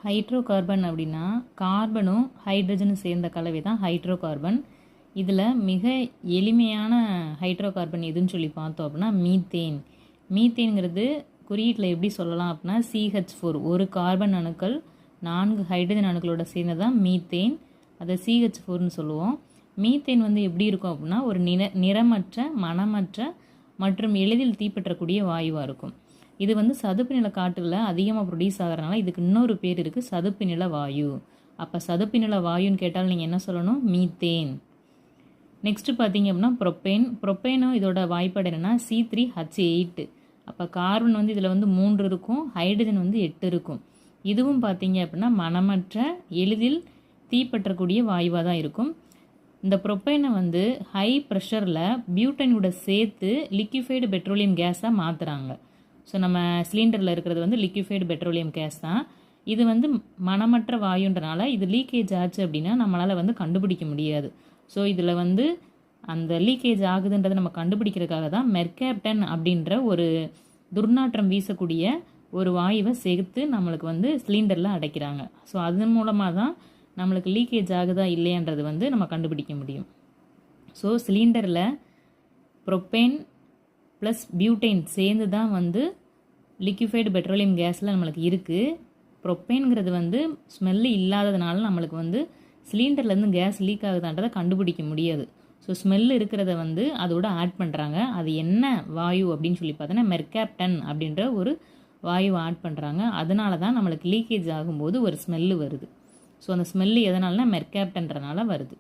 Hydro carbon அப்படின்னா கார்பனும் ஹைட்ரஜனும் சேர்ந்த கலவை தான் ஹைட்ரோ கார்பன். இதில் மிக எளிமையான ஹைட்ரோ கார்பன் எதுன்னு சொல்லி பார்த்தோம் அப்படின்னா மீத்தேன். மீத்தேனுங்கிறது குறியீட்டில் எப்படி சொல்லலாம் அப்படின்னா CH4 ஒரு கார்பன் அணுக்கள் 4 ஹைட்ரஜன் அணுக்களோட சேர்ந்தது தான் மீத்தேன். அதை CH4ன்னு சொல்லுவோம். மீத்தேன் எப்படி இருக்கும் அப்படின்னா ஒரு நிறமற்ற மணமற்ற மற்றும் எளிதில் தீப்பற்றக்கூடிய வாயுவாக இருக்கும். இது சதுப்பு நில காட்டுகளில் அதிகமாக ப்ரொடியூஸ் ஆகிறதுனால இதுக்கு இன்னொரு பேர் இருக்குது, சதுப்பு நில வாயு. அப்போ சதுப்பு நில வாயுன்னு கேட்டால் நீங்கள் என்ன சொல்லணும்? மீத்தேன். நெக்ஸ்ட்டு பார்த்தீங்க அப்படின்னா ப்ரொப்பேனும் இதோட வாய்ப்பாடு என்னென்னா C3H8. அப்போ கார்பன் இதில் 3 இருக்கும், ஹைட்ரஜன் 8 இருக்கும். இதுவும் பார்த்தீங்க அப்படின்னா மணமற்ற எளிதில் தீப்பற்றக்கூடிய வாயுவாக தான் இருக்கும். இந்த ப்ரொப்பேனை ஹை ப்ரெஷரில் பியூட்டனோட சேர்த்து லிக்யூஃபைடு பெட்ரோலியம் கேஸாக மாற்றுறாங்க. ஸோ நம்ம சிலிண்டரில் இருக்கிறது லிக்யூஃபைடு பெட்ரோலியம் கேஸ் தான். இது மணமற்ற வாயுன்றனால இது லீக்கேஜ் ஆச்சு அப்படின்னா நம்மளால் கண்டுபிடிக்க முடியாது. ஸோ இதில் அந்த லீக்கேஜ் ஆகுதுன்றதை நம்ம கண்டுபிடிக்கிறதுக்காக தான் மெர்கேப்டன் அப்படின்ற ஒரு துர்நாற்றம் வீசக்கூடிய ஒரு வாயுவை சேர்த்து நம்மளுக்கு சிலிண்டரில் அடைக்கிறாங்க. ஸோ அதன் மூலமாக தான் நம்மளுக்கு லீக்கேஜ் ஆகுதா இல்லையன்றது நம்ம கண்டுபிடிக்க முடியும். ஸோ சிலிண்டரில் ப்ரொப்பேன் ப்ளஸ் பியூட்டைன் சேர்ந்து தான் லிக்யூஃபைடு பெட்ரோலியம் கேஸில் நம்மளுக்கு இருக்குது. ப்ரொப்பேனுங்கிறது ஸ்மெல்லு இல்லாததுனால நம்மளுக்கு சிலிண்டர்லேருந்து கேஸ் லீக் ஆகுதான்றதை கண்டுபிடிக்க முடியாது. ஸோ ஸ்மெல்லு இருக்கிறத அதோட ஆட் பண்ணுறாங்க. அது என்ன வாயு அப்படின்னு சொல்லி பார்த்தோன்னா மெர்கேப்டன் அப்படின்ற ஒரு வாயுவை ஆட் பண்ணுறாங்க. அதனால தான் நம்மளுக்கு லீக்கேஜ் ஆகும்போது ஒரு ஸ்மெல்லு வருது. ஸோ அந்த ஸ்மெல்லு எதனாலனா மெர்கேப்டன்றனால வருது.